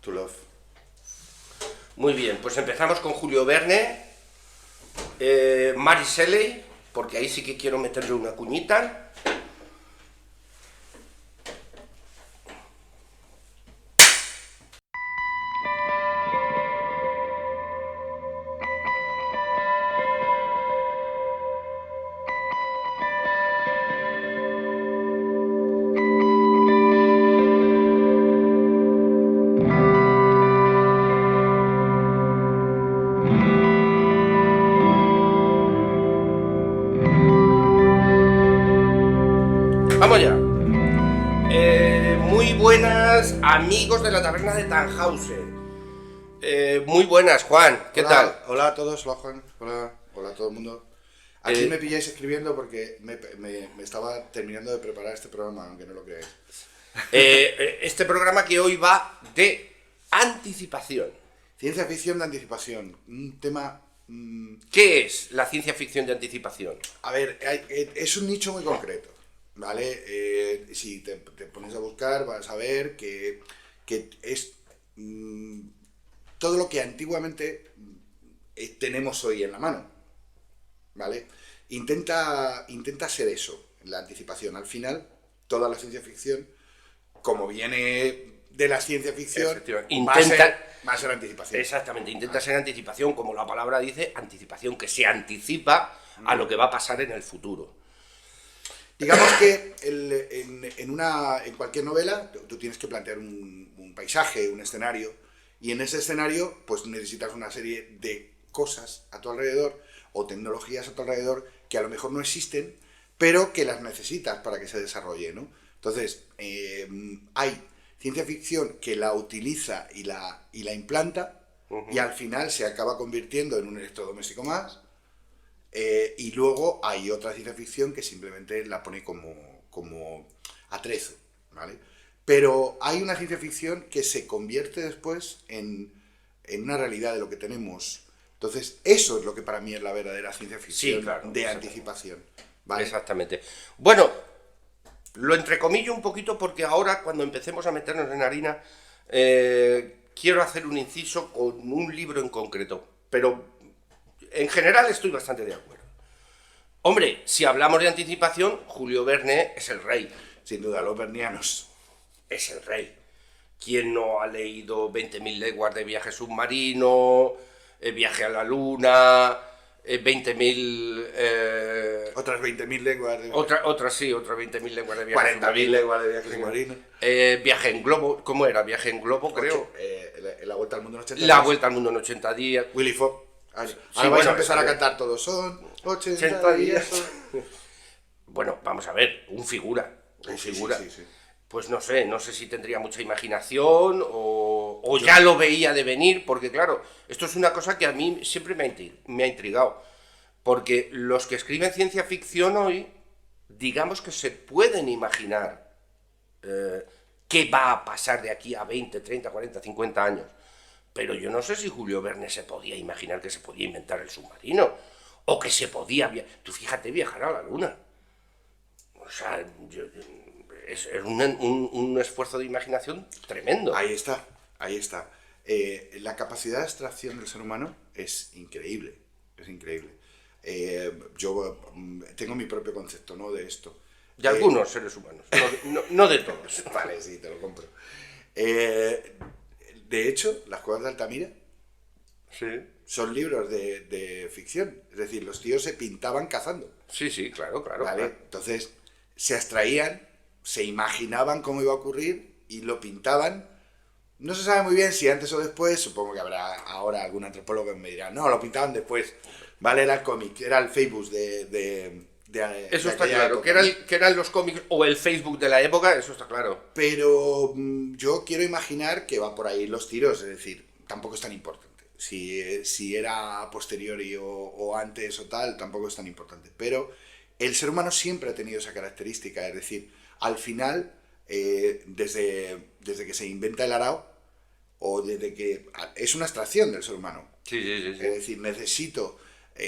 To Love. Muy bien, pues empezamos con Julio Verne, Mary Shelley, porque ahí sí que quiero meterle una cuñita. Vamos ya. Muy buenas amigos de la taberna de Tannhauser. Muy buenas, Juan. ¿Qué tal? Hola a todos, hola Juan, hola a todo el mundo. Aquí Eh, me pilláis escribiendo porque me estaba terminando de preparar este programa, aunque no lo creáis. Este programa que hoy va de anticipación. Ciencia ficción de anticipación, un tema... ¿Qué es la ciencia ficción de anticipación? A ver, es un nicho muy concreto, ¿vale? Si te pones a buscar vas a ver que es todo lo que antiguamente tenemos hoy en la mano, ¿vale? Intenta ser eso, la anticipación. Al final, toda la ciencia ficción, como viene de la ciencia ficción, va a ser anticipación. Exactamente, intenta ser anticipación, como la palabra dice, anticipación, que se anticipa a lo que va a pasar en el futuro. Digamos que en cualquier novela tú tienes que plantear un paisaje, un escenario, y en ese escenario pues necesitas una serie de cosas a tu alrededor o tecnologías a tu alrededor que a lo mejor no existen, pero que las necesitas para que se desarrolle, ¿no? Entonces, hay ciencia ficción que la utiliza y la implanta, y al final se acaba convirtiendo en un electrodoméstico más. Y luego hay otra ciencia ficción que simplemente la pone como atrezo, ¿vale? Pero hay una ciencia ficción que se convierte después en una realidad de lo que tenemos. Entonces, eso es lo que para mí es la verdadera ciencia ficción, Sí, claro, de anticipación, ¿vale? Exactamente. Bueno, lo entrecomillo un poquito porque ahora, cuando empecemos a meternos en harina, quiero hacer un inciso con un libro en concreto, pero en general estoy bastante de acuerdo. Hombre, si hablamos de anticipación, Julio Verne es el rey. Sin duda, los vernianos. Es el rey. ¿Quién no ha leído 20.000 leguas de viaje submarino, viaje a la luna, 20.000... Otras 20.000 lenguas de... Otras 20.000 leguas de viaje 40.000 lenguas de viaje submarino. Viaje en globo, ¿cómo era? Viaje en globo, creo. La vuelta al mundo en 80 días. La vuelta al mundo en 80 días. Willy Fogg. Ahora bueno, vais a empezar a cantar todos. Son 80 días. Bueno, vamos a ver, un figura. Sí. Pues no sé si tendría mucha imaginación o ya lo veía de venir, porque claro, esto es una cosa que a mí siempre me ha intrigado. Porque los que escriben ciencia ficción hoy, digamos que se pueden imaginar qué va a pasar de aquí a 20, 30, 40, 50 años. Pero yo no sé si Julio Verne se podía imaginar que se podía inventar el submarino, o que se podía... Tú fíjate, viajar a la luna. O sea, es un esfuerzo de imaginación tremendo. Ahí está. La capacidad de abstracción del ser humano es increíble. Yo tengo mi propio concepto, ¿no?, de esto. De algunos seres humanos, no de todos. Vale, sí, te lo compro. De hecho, Las Cuevas de Altamira son libros de ficción. Es decir, los tíos se pintaban cazando. Sí, claro. ¿Vale? Claro. Entonces, se abstraían, se imaginaban cómo iba a ocurrir y lo pintaban. No se sabe muy bien si antes o después. Supongo que habrá ahora algún antropólogo que me dirá, no, lo pintaban después. ¿Vale? Era el cómic, era el Facebook Eso está claro, época, que eran los cómics o el Facebook de la época, eso está claro. Pero yo quiero imaginar que va por ahí los tiros, es decir, tampoco es tan importante. Si era a posteriori o antes o tal, tampoco es tan importante. Pero el ser humano siempre ha tenido esa característica, es decir, al final, desde que se inventa el arao, o desde que... es una abstracción del ser humano. Sí. Es decir, necesito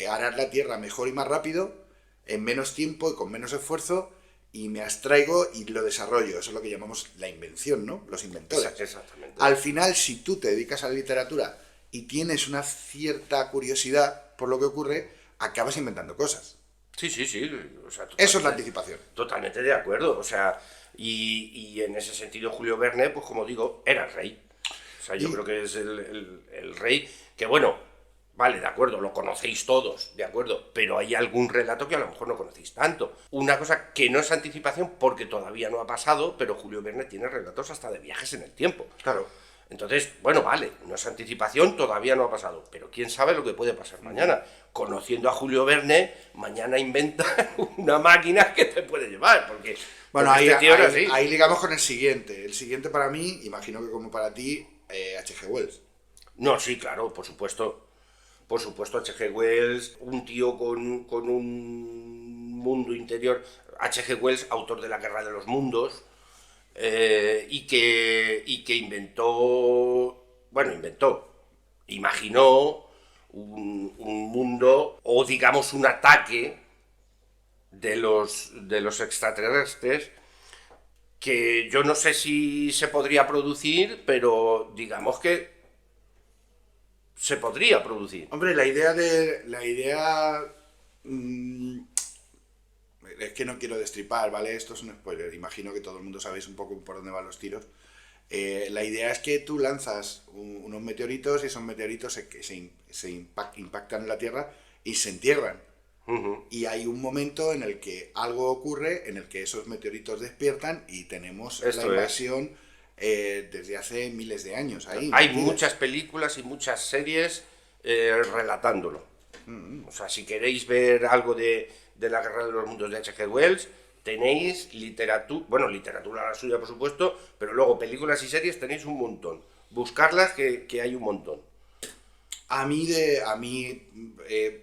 arar la tierra mejor y más rápido, en menos tiempo y con menos esfuerzo, y me abstraigo y lo desarrollo. Eso es lo que llamamos la invención, ¿no? Los inventores. Exactamente. Al final, si tú te dedicas a la literatura y tienes una cierta curiosidad por lo que ocurre, acabas inventando cosas. Sí, sí, sí. O sea, Eso es la anticipación. Totalmente de acuerdo. O sea, y en ese sentido Julio Verne, pues como digo, era el rey. O sea, yo creo que es el rey que, bueno, vale, de acuerdo, lo conocéis todos, de acuerdo, pero hay algún relato que a lo mejor no conocéis tanto. Una cosa que no es anticipación porque todavía no ha pasado, pero Julio Verne tiene relatos hasta de viajes en el tiempo. Claro. Entonces, bueno, vale, no es anticipación, todavía no ha pasado, pero quién sabe lo que puede pasar mañana. Conociendo a Julio Verne, mañana inventa una máquina que te puede llevar, porque... Bueno, porque ahí, este tío era ahí, así. ahí ligamos con el siguiente. El siguiente para mí, imagino que como para ti, H.G. Wells. No, sí, claro, por supuesto. Por supuesto, H.G. Wells, un tío con un mundo interior. H.G. Wells, autor de La Guerra de los Mundos, y que imaginó un mundo, o digamos un ataque de los extraterrestres, que yo no sé si se podría producir, pero digamos que se podría producir. Hombre, la idea es que no quiero destripar, ¿vale? Esto es un spoiler. Imagino que todo el mundo sabéis un poco por dónde van los tiros. La idea es que tú lanzas unos meteoritos y esos meteoritos impactan en la Tierra y se entierran. Uh-huh. Y hay un momento en el que algo ocurre, en el que esos meteoritos despiertan y tenemos Esto la invasión desde hace miles de años. Hay muchas películas y muchas series relatándolo. O sea, si queréis ver algo de la Guerra de los Mundos de H.G. Wells, tenéis literatura la suya, por supuesto, pero luego películas y series tenéis un montón. Buscarlas, que hay un montón. A mí,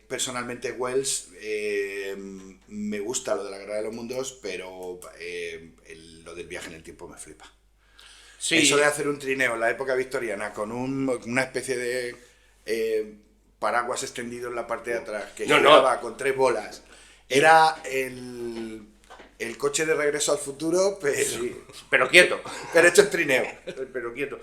personalmente, Wells me gusta lo de la Guerra de los Mundos, pero lo del viaje en el tiempo me flipa. Sí. Eso de hacer un trineo en la época victoriana con una especie de paraguas extendido en la parte de atrás, que giraba con 3 bolas. Era el coche de Regreso al Futuro, pero... Sí, pero quieto. Pero hecho en trineo. Pero quieto.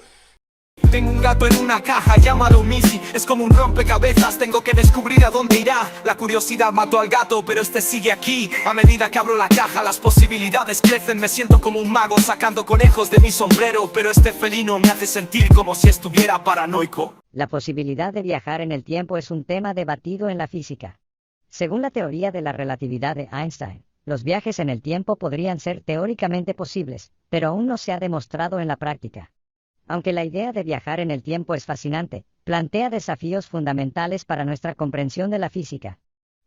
Tengo un gato en una caja, llámalo Missy. Es como un rompecabezas, tengo que descubrir a dónde irá. La curiosidad mató al gato, pero este sigue aquí. A medida que abro la caja, las posibilidades crecen. Me siento como un mago sacando conejos de mi sombrero, pero este felino me hace sentir como si estuviera paranoico. La posibilidad de viajar en el tiempo es un tema debatido en la física. Según la teoría de la relatividad de Einstein, los viajes en el tiempo podrían ser teóricamente posibles, pero aún no se ha demostrado en la práctica. Aunque la idea de viajar en el tiempo es fascinante, plantea desafíos fundamentales para nuestra comprensión de la física.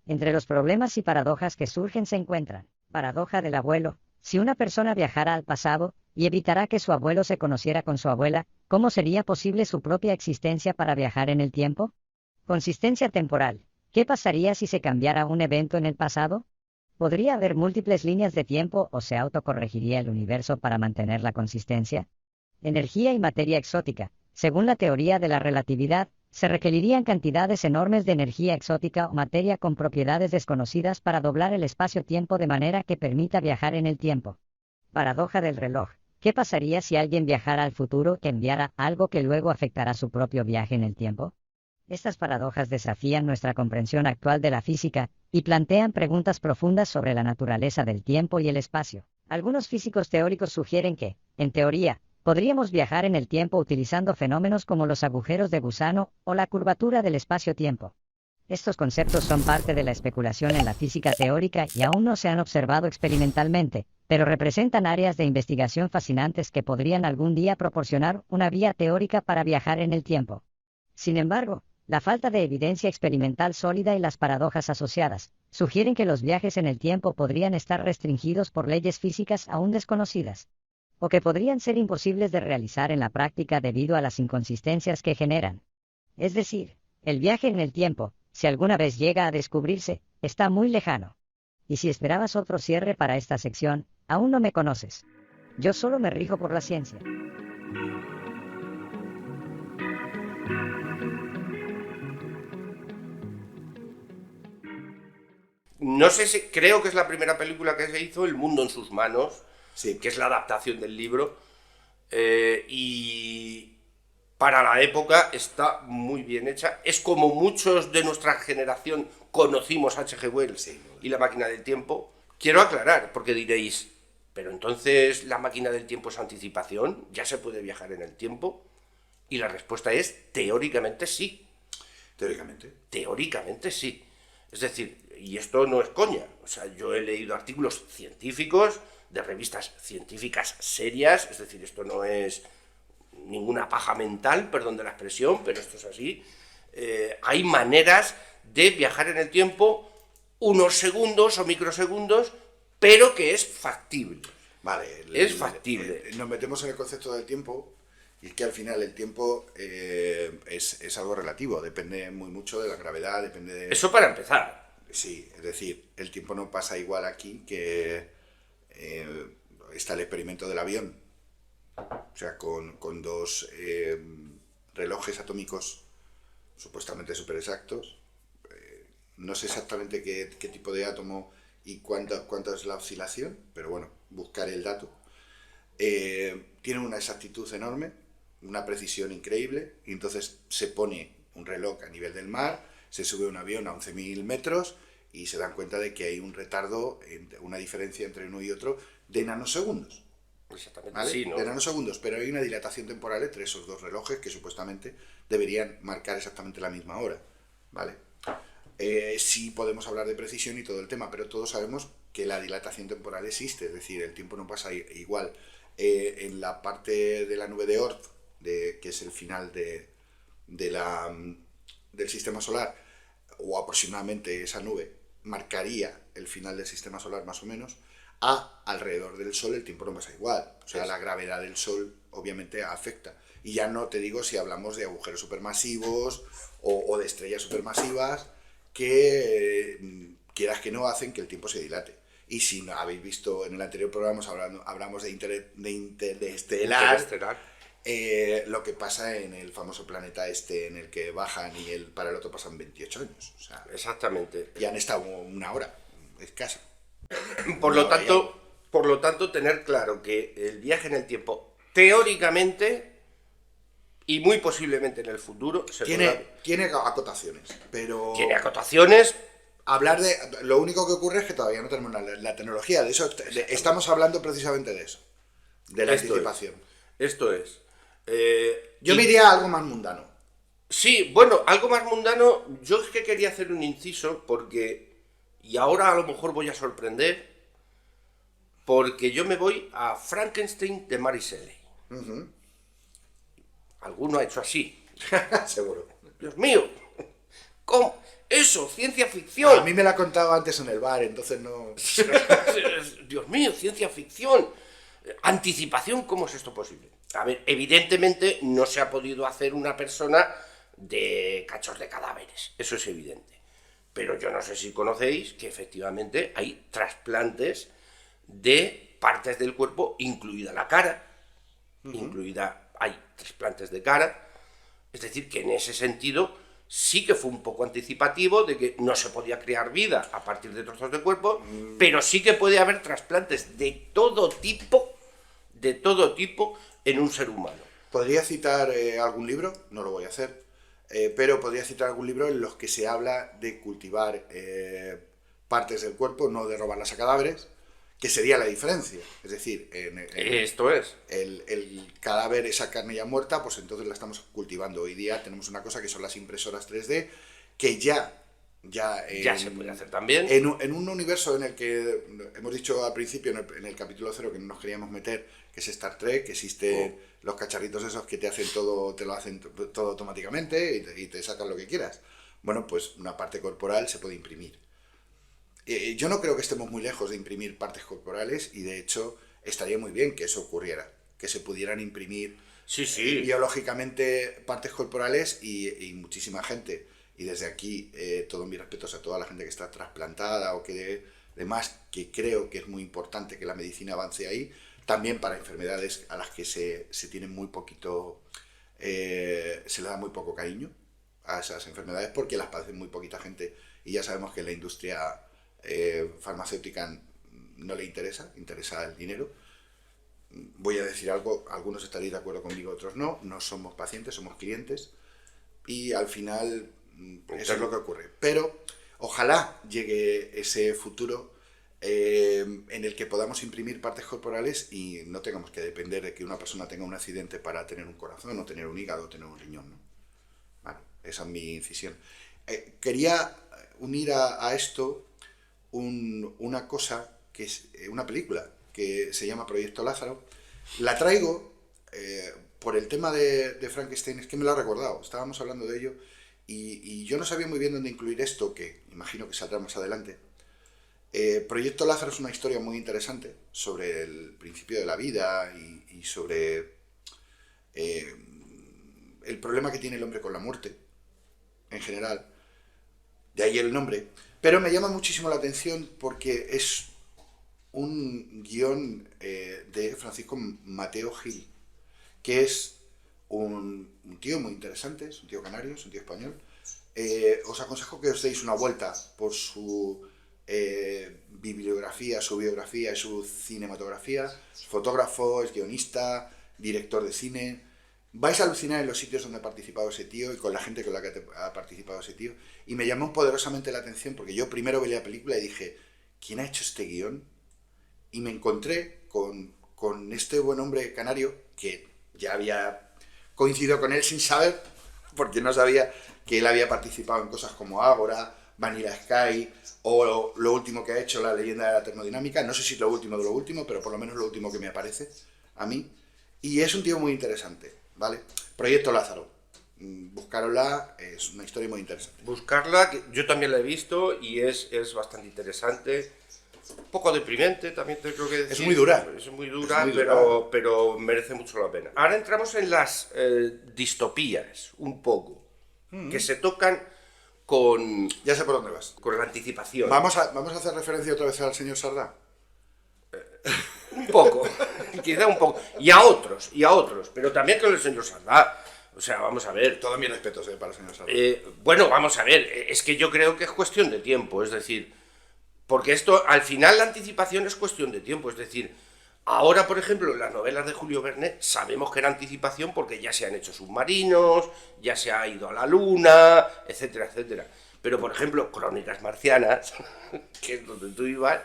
Entre los problemas y paradojas que surgen se encuentran: paradoja del abuelo. Si una persona viajara al pasado y evitara que su abuelo se conociera con su abuela, ¿cómo sería posible su propia existencia para viajar en el tiempo? Consistencia temporal. ¿Qué pasaría si se cambiara un evento en el pasado? ¿Podría haber múltiples líneas de tiempo o se autocorregiría el universo para mantener la consistencia? Energía y materia exótica. Según la teoría de la relatividad, se requerirían cantidades enormes de energía exótica o materia con propiedades desconocidas para doblar el espacio-tiempo de manera que permita viajar en el tiempo. Paradoja del reloj. ¿Qué pasaría si alguien viajara al futuro que enviara algo que luego afectará su propio viaje en el tiempo? Estas paradojas desafían nuestra comprensión actual de la física y plantean preguntas profundas sobre la naturaleza del tiempo y el espacio. Algunos físicos teóricos sugieren que, en teoría, podríamos viajar en el tiempo utilizando fenómenos como los agujeros de gusano o la curvatura del espacio-tiempo. Estos conceptos son parte de la especulación en la física teórica y aún no se han observado experimentalmente, pero representan áreas de investigación fascinantes que podrían algún día proporcionar una vía teórica para viajar en el tiempo. Sin embargo, la falta de evidencia experimental sólida y las paradojas asociadas sugieren que los viajes en el tiempo podrían estar restringidos por leyes físicas aún desconocidas, o que podrían ser imposibles de realizar en la práctica debido a las inconsistencias que generan. Es decir, el viaje en el tiempo, si alguna vez llega a descubrirse, está muy lejano. Y si esperabas otro cierre para esta sección, aún no me conoces. Yo solo me rijo por la ciencia. No sé si, creo que es la primera película que se hizo, El mundo en sus manos, Sí. que es la adaptación del libro, y para la época está muy bien hecha. Es como muchos de nuestra generación conocimos a H.G. Wells Sí. y La máquina del tiempo. Quiero aclarar, porque diréis, pero entonces La máquina del tiempo es anticipación, ¿ya se puede viajar en el tiempo? Y la respuesta es, teóricamente sí. Teóricamente. Teóricamente sí. Es decir, y esto no es coña. O sea, yo he leído artículos científicos de revistas científicas serias. Es decir, esto no es ninguna paja mental, perdón de la expresión, pero esto es así. Hay maneras de viajar en el tiempo unos segundos o microsegundos, pero que es factible. Vale. Es factible. Nos metemos en el concepto del tiempo. Y es que al final el tiempo es algo relativo, depende muy mucho de la gravedad, depende de... Eso para empezar. Sí, es decir, el tiempo no pasa igual aquí que está el experimento del avión. O sea, con dos relojes atómicos supuestamente súper exactos. No sé exactamente qué tipo de átomo y cuánta es la oscilación, pero bueno, buscaré el dato. Tienen una exactitud enorme, una precisión increíble, y entonces se pone un reloj a nivel del mar, se sube un avión a 11.000 metros y se dan cuenta de que hay un retardo, una diferencia entre uno y otro de nanosegundos. Exactamente, ¿Vale? sí, ¿no? De nanosegundos, pero hay una dilatación temporal entre esos dos relojes que supuestamente deberían marcar exactamente la misma hora, ¿vale? Sí podemos hablar de precisión y todo el tema, pero todos sabemos que la dilatación temporal existe, es decir, el tiempo no pasa igual. En la parte de la nube de Oort, que es el final del sistema solar, o aproximadamente esa nube, marcaría el final del sistema solar más o menos. Alrededor del Sol el tiempo no pasa igual, o sea, la gravedad del Sol obviamente afecta. Y ya no te digo si hablamos de agujeros supermasivos o de estrellas supermasivas que quieras que no hacen que el tiempo se dilate. Y si no habéis visto en el anterior programa, hablamos de interestelar, lo que pasa en el famoso planeta este en el que bajan y para el otro pasan 28 años. O sea, Exactamente. y han estado una hora escasa. Por lo tanto, tener claro que el viaje en el tiempo, teóricamente, y muy posiblemente en el futuro, Tiene acotaciones, pero... tiene acotaciones. Hablar de... Lo único que ocurre es que todavía no tenemos la tecnología. De eso estamos hablando precisamente de eso. De la anticipación. Esto es. Yo me iría a algo más mundano. Sí, bueno, algo más mundano. Yo es que quería hacer un inciso porque... Y ahora a lo mejor voy a sorprender. Porque yo me voy a Frankenstein de Mary Shelley. Alguno ha hecho así. Seguro. Dios mío. ¿Cómo? Eso, ciencia ficción. A mí me la ha contado antes en el bar, entonces no... Dios mío, ciencia ficción. Anticipación, ¿cómo es esto posible? A ver, evidentemente no se ha podido hacer una persona de cachos de cadáveres. Eso es evidente. Pero yo no sé si conocéis que efectivamente hay trasplantes de partes del cuerpo, incluida la cara. Hay trasplantes de cara. Es decir, que en ese sentido sí que fue un poco anticipativo de que no se podía crear vida a partir de trozos de cuerpo, pero sí que puede haber trasplantes de todo tipo en un ser humano. Podría citar algún libro, no lo voy a hacer, pero podría citar algún libro en los que se habla de cultivar partes del cuerpo, no de robarlas a cadáveres, que sería la diferencia. Es decir, Esto es. el cadáver, esa carne ya muerta, pues entonces la estamos cultivando. Hoy día tenemos una cosa que son las impresoras 3D, que ya se puede hacer también. En un universo en el que hemos dicho al principio, en el capítulo 0, que no nos queríamos meter, que es Star Trek, que existen los cacharritos esos que te hacen todo, te lo hacen todo automáticamente y te sacan lo que quieras. Bueno, pues una parte corporal se puede imprimir. Yo no creo que estemos muy lejos de imprimir partes corporales y de hecho estaría muy bien que eso ocurriera, que se pudieran imprimir biológicamente partes corporales y muchísima gente. Y desde aquí todos mis respetos a toda la gente que está trasplantada o que demás, que creo que es muy importante que la medicina avance ahí, también para enfermedades a las que se tiene muy poquito, se le da muy poco cariño a esas enfermedades porque las padece muy poquita gente y ya sabemos que en la industria farmacéutica no le interesa el dinero. Voy a decir algo, algunos estaréis de acuerdo conmigo, otros no somos pacientes, somos clientes, y al final eso es lo que ocurre. Pero ojalá llegue ese futuro en el que podamos imprimir partes corporales y no tengamos que depender de que una persona tenga un accidente para tener un corazón, o tener un hígado, o tener un riñón, ¿no? Vale, esa es mi incisión. Quería unir a esto una cosa, que es una película que se llama Proyecto Lázaro. La traigo por el tema de Frankenstein, es que me lo ha recordado, estábamos hablando de ello, y yo no sabía muy bien dónde incluir esto, que imagino que saldrá más adelante. Proyecto Lázaro es una historia muy interesante sobre el principio de la vida y sobre el problema que tiene el hombre con la muerte, en general. De ahí el nombre. Pero me llama muchísimo la atención porque es un guión de Francisco Mateo Gil, que es un tío muy interesante, es un tío canario, es un tío español. Os aconsejo que os deis una vuelta por su bibliografía, su biografía y su cinematografía. Es fotógrafo, es guionista, director de cine. Vais a alucinar en los sitios donde ha participado ese tío y con la gente con la que ha participado ese tío. Y me llamó poderosamente la atención porque yo primero vi la película y dije, ¿quién ha hecho este guión? Y me encontré con este buen hombre canario que ya había coincidido con él sin saber, porque no sabía que él había participado en cosas como Ágora, Vanilla Sky, o lo último que ha hecho, La leyenda de la termodinámica. No sé si lo último de lo último, pero por lo menos lo último que me aparece a mí. Y es un tío muy interesante, ¿vale? Proyecto Lázaro. Buscarosla, es una historia muy interesante. Buscarla, que yo también la he visto y es bastante interesante. Un poco deprimente, también te creo que decir. Es muy dura. Es muy dura, pero merece mucho la pena. Ahora entramos en las distopías, un poco, que se tocan con... Ya sé por dónde vas. Con la anticipación. ¿Vamos a hacer referencia otra vez al señor Sardá? Un poco, quizá un poco. Y a otros, pero también con el señor Sardá. O sea, vamos a ver. Todo mi respeto para el señor Sardá. Bueno, vamos a ver, es que yo creo que es cuestión de tiempo, es decir, porque esto, al final la anticipación es cuestión de tiempo, es decir, ahora, por ejemplo, en las novelas de Julio Verne sabemos que era anticipación porque ya se han hecho submarinos, ya se ha ido a la luna, etcétera, etcétera. Pero, por ejemplo, Crónicas Marcianas, que es donde tú ibas,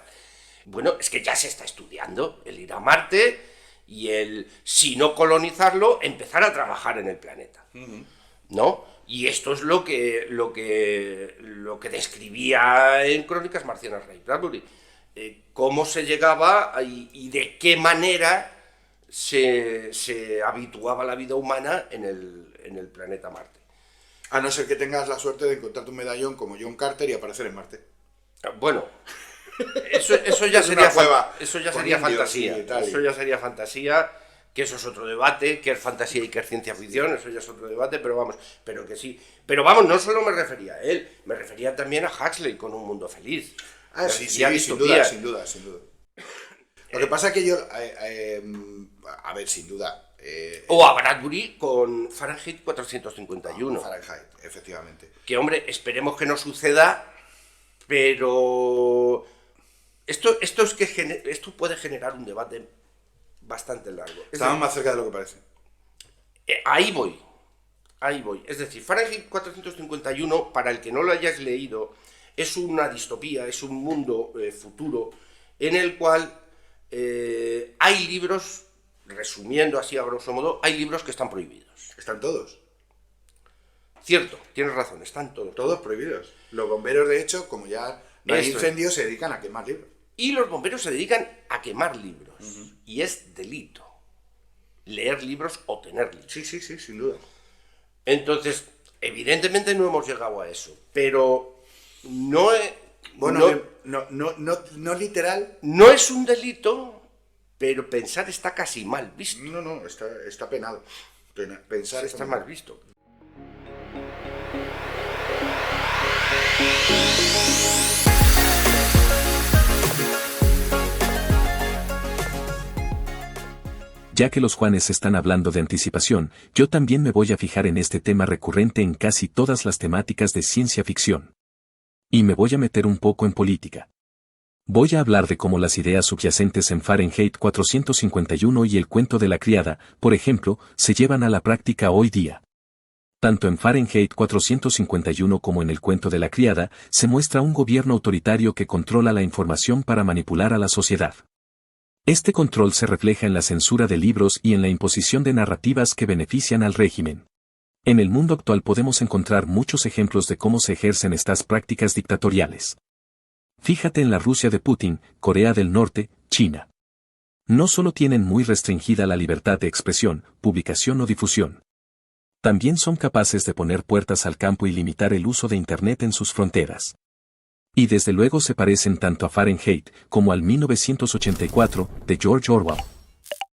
bueno, es que ya se está estudiando el ir a Marte y el, si no colonizarlo, empezar a trabajar en el planeta, ¿no? Y esto es lo que describía en Crónicas Marcianas Ray Bradbury. Cómo se llegaba y de qué manera se habituaba la vida humana en el planeta Marte. A no ser que tengas la suerte de encontrarte un medallón como John Carter y aparecer en Marte. Bueno, eso ya sería fantasía. Sí, eso ya sería fantasía, que eso es otro debate, que es fantasía y que es ciencia ficción, eso ya es otro debate, pero que sí. Pero vamos, no solo me refería a él, me refería también a Huxley con Un mundo feliz. Sí, sin duda. Lo que pasa es que yo, a ver, sin duda. O a Bradbury con Fahrenheit 451. Fahrenheit, efectivamente. Que, hombre, esperemos que no suceda, pero esto puede generar un debate bastante largo. Estamos más cerca de lo que parece. Ahí voy. Es decir, Fahrenheit 451, para el que no lo hayas leído, es una distopía, es un mundo futuro en el cual hay libros, resumiendo así a grosso modo, hay libros que están prohibidos. Están todos. Cierto, tienes razón, están todos. Todos prohibidos. Los bomberos, de hecho, como ya no hay incendios, se dedican a quemar libros. Y los bomberos se dedican a quemar libros. Y es delito leer libros o tener libros. Sí, sin duda. Entonces, evidentemente no hemos llegado a eso, pero no literal. No es un delito, pero pensar está casi mal visto. No, está penado. Pensar está mal visto. Ya que los Juanes están hablando de anticipación, yo también me voy a fijar en este tema recurrente en casi todas las temáticas de ciencia ficción. Y me voy a meter un poco en política. Voy a hablar de cómo las ideas subyacentes en Fahrenheit 451 y el cuento de la criada, por ejemplo, se llevan a la práctica hoy día. Tanto en Fahrenheit 451 como en el cuento de la criada, se muestra un gobierno autoritario que controla la información para manipular a la sociedad. Este control se refleja en la censura de libros y en la imposición de narrativas que benefician al régimen. En el mundo actual podemos encontrar muchos ejemplos de cómo se ejercen estas prácticas dictatoriales. Fíjate en la Rusia de Putin, Corea del Norte, China. No solo tienen muy restringida la libertad de expresión, publicación o difusión. También son capaces de poner puertas al campo y limitar el uso de Internet en sus fronteras. Y desde luego se parecen tanto a Fahrenheit como al 1984 de George Orwell.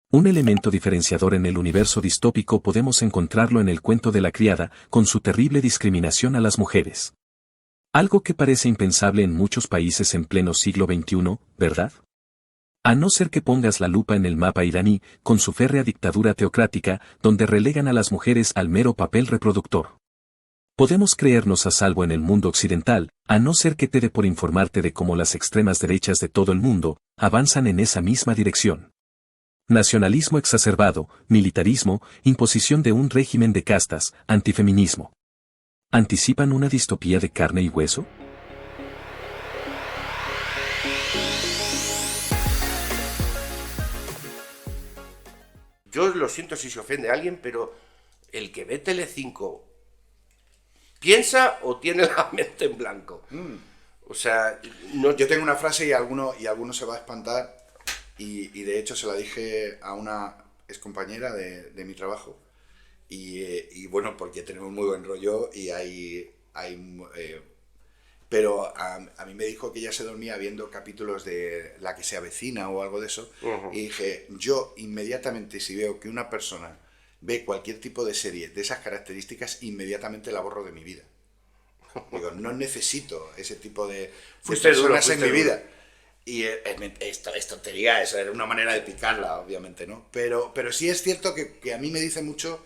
Un elemento diferenciador en el universo distópico podemos encontrarlo en el cuento de la criada, con su terrible discriminación a las mujeres. Algo que parece impensable en muchos países en pleno siglo XXI, ¿verdad? A no ser que pongas la lupa en el mapa iraní, con su férrea dictadura teocrática, donde relegan a las mujeres al mero papel reproductor. Podemos creernos a salvo en el mundo occidental, a no ser que te dé por informarte de cómo las extremas derechas de todo el mundo avanzan en esa misma dirección. Nacionalismo exacerbado, militarismo, imposición de un régimen de castas, antifeminismo. ¿Anticipan una distopía de carne y hueso? Yo lo siento si se ofende a alguien, pero el que ve Telecinco piensa o tiene la mente en blanco. O sea, no... Yo tengo una frase y alguno se va a espantar, y de hecho se la dije a una excompañera de mi trabajo. Y bueno, porque tenemos muy buen rollo y pero a mí me dijo que ella se dormía viendo capítulos de La que se avecina o algo de eso. Y dije, yo inmediatamente, si veo que una persona ve cualquier tipo de serie de esas características, inmediatamente la borro de mi vida. Digo, no necesito ese tipo de personas en mi vida. Y es tontería, eso era una manera de picarla, obviamente, ¿no? Pero sí es cierto que a mí me dice mucho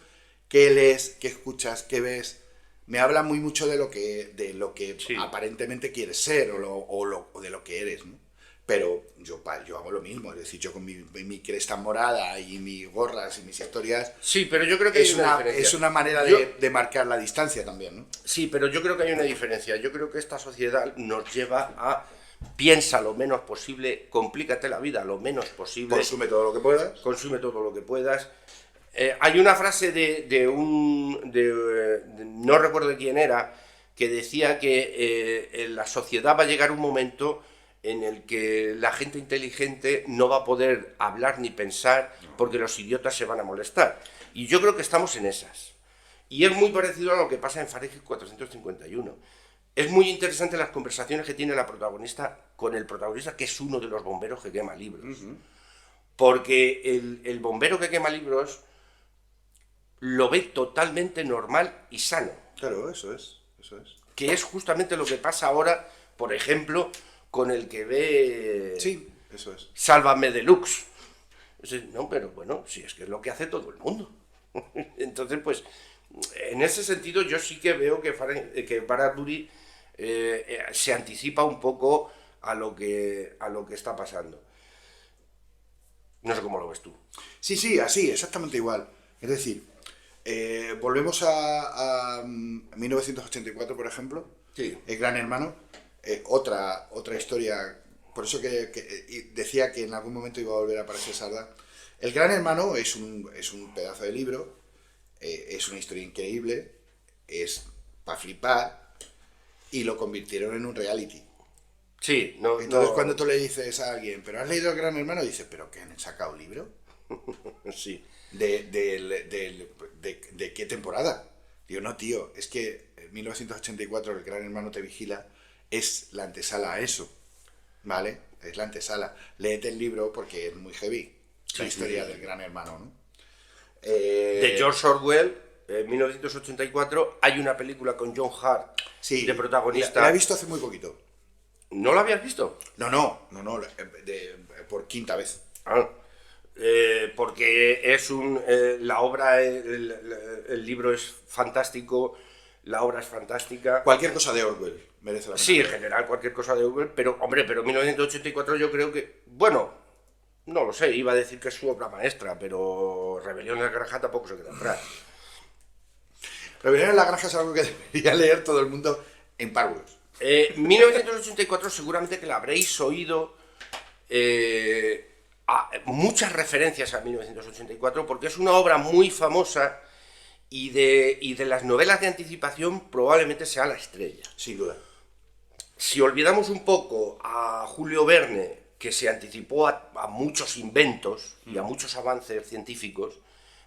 qué lees, qué escuchas, qué ves. Me habla muy mucho de lo que sí, aparentemente quieres ser o de lo que eres, ¿no? Pero yo hago lo mismo, es decir, yo con mi cresta morada y mis gorras y mis historias... Sí, pero yo creo que es una manera de marcar la distancia también, ¿no? Sí, pero yo creo que hay una diferencia. Yo creo que esta sociedad nos lleva a... Piensa lo menos posible, complícate la vida lo menos posible. Consume todo lo que puedas. Consume todo lo que puedas. Hay una frase no recuerdo de quién era, que decía que en la sociedad va a llegar un momento en el que la gente inteligente no va a poder hablar ni pensar porque los idiotas se van a molestar. Y yo creo que estamos en esas. Y es muy parecido a lo que pasa en Fahrenheit 451. Es muy interesante las conversaciones que tiene la protagonista con el protagonista, que es uno de los bomberos que quema libros. Porque el bombero que quema libros lo ve totalmente normal y sano. Claro, eso es. Que es justamente lo que pasa ahora, por ejemplo, con el que ve... Sí, eso es. Sálvame Deluxe. No, pero bueno, sí, es que es lo que hace todo el mundo. Entonces, pues, en ese sentido yo sí que veo que Bradbury se anticipa un poco a lo que está pasando. No sé cómo lo ves tú. Sí, así, exactamente igual. Es decir, volvemos a 1984, por ejemplo. Sí. El Gran Hermano. Otra historia. Por eso que decía que en algún momento iba a volver a aparecer Sarda. El Gran Hermano es un pedazo de libro. Es una historia increíble. Es para flipar. Y lo convirtieron en un reality. Sí, Entonces cuando tú le dices a alguien, ¿pero has leído El Gran Hermano? Dices, ¿pero qué han sacado libro? Sí. ¿De qué temporada? Digo, no, tío, es que en 1984 El Gran Hermano te vigila, es la antesala a eso, ¿vale? Es la antesala. Léete el libro porque es muy heavy, la historia del Gran Hermano, ¿no? De George Orwell, en 1984, hay una película con John Hart de protagonista. La he visto hace muy poquito. ¿No la habías visto? No, por quinta vez. Porque es la obra, el libro es fantástico, la obra es fantástica. Cualquier cosa de Orwell merece la pena. Sí, en general cualquier cosa de Orwell, pero hombre, pero 1984 yo creo que, bueno, no lo sé, iba a decir que es su obra maestra, pero Rebelión en la Granja tampoco se queda atrás. Rebelión en la Granja es algo que debería leer todo el mundo en párvulos. 1984 seguramente que la habréis oído, muchas referencias a 1984, porque es una obra muy famosa y de las novelas de anticipación probablemente sea la estrella. Sin duda. Si olvidamos un poco a Julio Verne, que se anticipó a muchos inventos y a muchos avances científicos,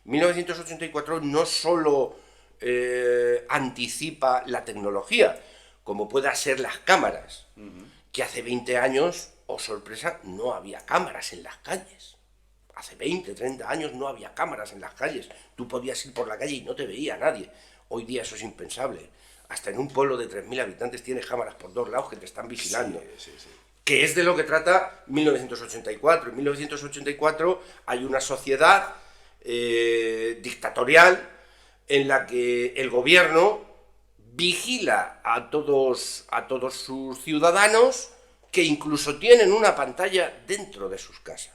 1984 no solo anticipa la tecnología, como pueda ser las cámaras, que hace 20 años, oh sorpresa, no había cámaras en las calles. Hace 20, 30 años no había cámaras en las calles. Tú podías ir por la calle y no te veía nadie. Hoy día eso es impensable. Hasta en un pueblo de 3.000 habitantes tienes cámaras por todos lados que te están vigilando. Sí. Que es de lo que trata 1984. En 1984 hay una sociedad dictatorial en la que el gobierno vigila a todos sus ciudadanos, que incluso tienen una pantalla dentro de sus casas.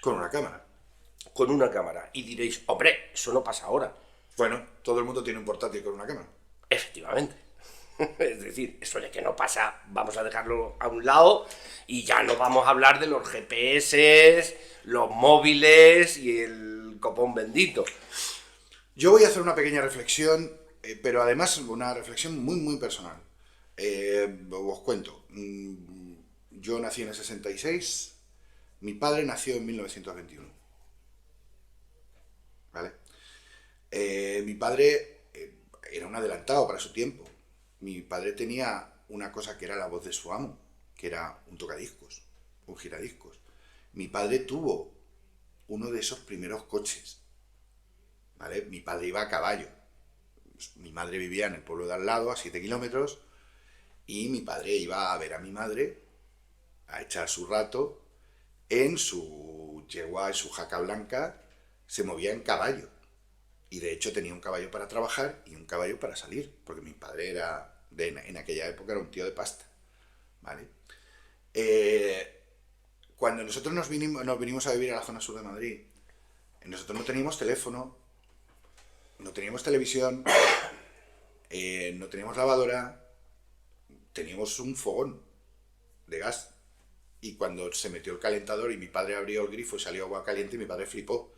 Con una cámara. Con una cámara. Y diréis, hombre, eso no pasa ahora. Bueno, todo el mundo tiene un portátil con una cámara. Efectivamente. Es decir, eso de que no pasa, vamos a dejarlo a un lado y ya no vamos a hablar de los GPS, los móviles y el copón bendito. Yo voy a hacer una pequeña reflexión, pero además una reflexión muy, muy personal. Os cuento. Yo nací en el 66, mi padre nació en 1921. ¿Vale? Mi padre era un adelantado para su tiempo. Mi padre tenía una cosa que era la voz de su amo, que era un tocadiscos, un giradiscos. Mi padre tuvo uno de esos primeros coches. ¿Vale? Mi padre iba a caballo. Mi madre vivía en el pueblo de al lado, a 7 kilómetros, y mi padre iba a ver a mi madre a echar su rato en su yegua, en su jaca blanca, se movía en caballo. Y de hecho tenía un caballo para trabajar y un caballo para salir, porque mi padre era, en aquella época era un tío de pasta. ¿Vale? Cuando nosotros nos vinimos a vivir a la zona sur de Madrid, nosotros no teníamos teléfono, no teníamos televisión, no teníamos lavadora, teníamos un fogón de gas. Y cuando se metió el calentador y mi padre abrió el grifo y salió agua caliente, mi padre flipó.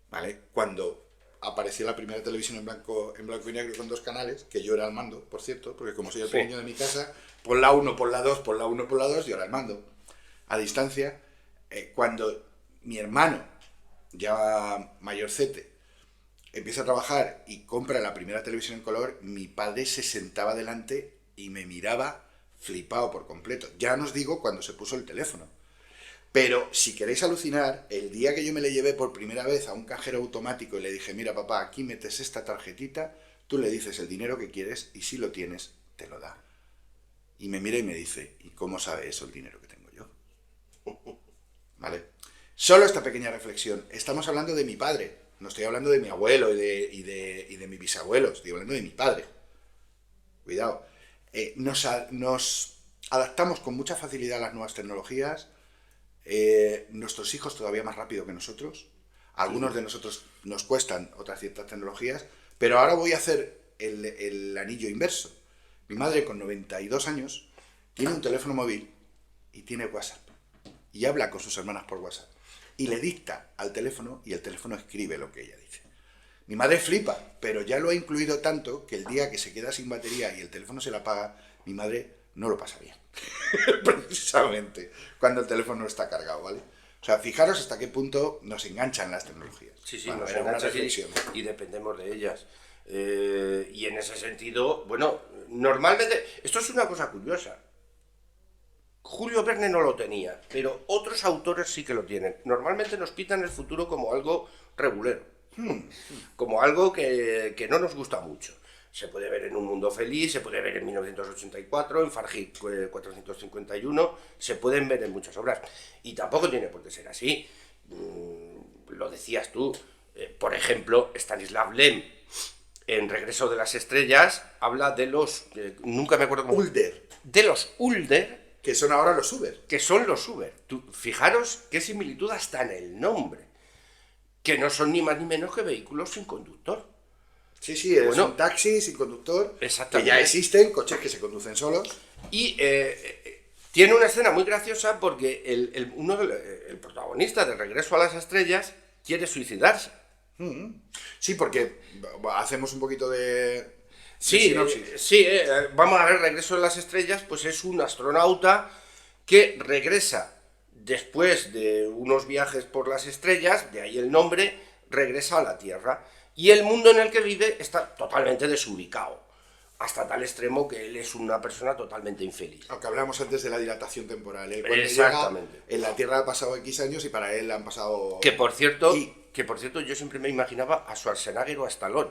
¿Vale? Cuando apareció la primera televisión en blanco y negro con 2 canales, que yo era el mando, por cierto, porque como soy el pequeño de mi casa, por la 1, por la 2, por la 1, por la 2, yo era el mando. A distancia, cuando mi hermano, ya mayorcete, empieza a trabajar y compra la primera televisión en color, mi padre se sentaba delante y me miraba flipado por completo. Ya no os digo cuando se puso el teléfono. Pero si queréis alucinar, el día que yo me le llevé por primera vez a un cajero automático y le dije, mira papá, aquí metes esta tarjetita, tú le dices el dinero que quieres y si lo tienes, te lo da. Y me mira y me dice, ¿y cómo sabe eso el dinero que tengo yo? ¿Vale? Solo esta pequeña reflexión. Estamos hablando de mi padre. No estoy hablando de mi abuelo y de mi bisabuelo. Estoy hablando de mi padre. Cuidado. Nos adaptamos con mucha facilidad a las nuevas tecnologías. Nuestros hijos todavía más rápido que nosotros. Algunos de nosotros nos cuestan otras ciertas tecnologías. Pero ahora voy a hacer el anillo inverso. Mi madre, con 92 años, tiene un teléfono móvil y tiene WhatsApp. Y habla con sus hermanas por WhatsApp. Y le dicta al teléfono y el teléfono escribe lo que ella dice. Mi madre flipa, pero ya lo ha incluido tanto que el día que se queda sin batería y el teléfono se la apaga, mi madre no lo pasa bien. Precisamente, cuando el teléfono no está cargado, ¿vale? O sea, fijaros hasta qué punto nos enganchan las tecnologías. Sí, Bueno, nos era una enganchan reflexión. y dependemos de ellas. Y en ese sentido, bueno, normalmente, esto es una cosa curiosa. Julio Verne no lo tenía, pero otros autores sí que lo tienen. Normalmente nos pintan el futuro como algo regulero, como algo que no nos gusta mucho. Se puede ver en Un mundo feliz, se puede ver en 1984, en Fahrenheit 451, se pueden ver en muchas obras. Y tampoco tiene por qué ser así. Lo decías tú, por ejemplo, Stanislav Lem en Regreso de las Estrellas, habla de los... nunca me acuerdo cómo... Ulder, De los Ulder, que son ahora los Uber. que son los Uber. Fijaros qué similitud hasta en el nombre, que no son ni más ni menos que vehículos sin conductor. Sí, es Bueno, un taxi sin conductor, que exactamente. ya existen, coches que se conducen solos. Y tiene una escena muy graciosa porque el protagonista de Regreso a las Estrellas quiere suicidarse. Sí, porque hacemos un poquito de Sí, sinopsis. vamos a ver, Regreso a las Estrellas, pues es un astronauta que regresa después de unos viajes por las estrellas, de ahí el nombre, regresa a la Tierra. Y el mundo en el que vive está totalmente desubicado, hasta tal extremo que él es una persona totalmente infeliz. Aunque hablamos antes de la dilatación temporal. Él cuando Exactamente. llega, en la Tierra ha pasado X años y para él han pasado... Que por cierto, Y- yo siempre me imaginaba a Schwarzenegger o a Stallone.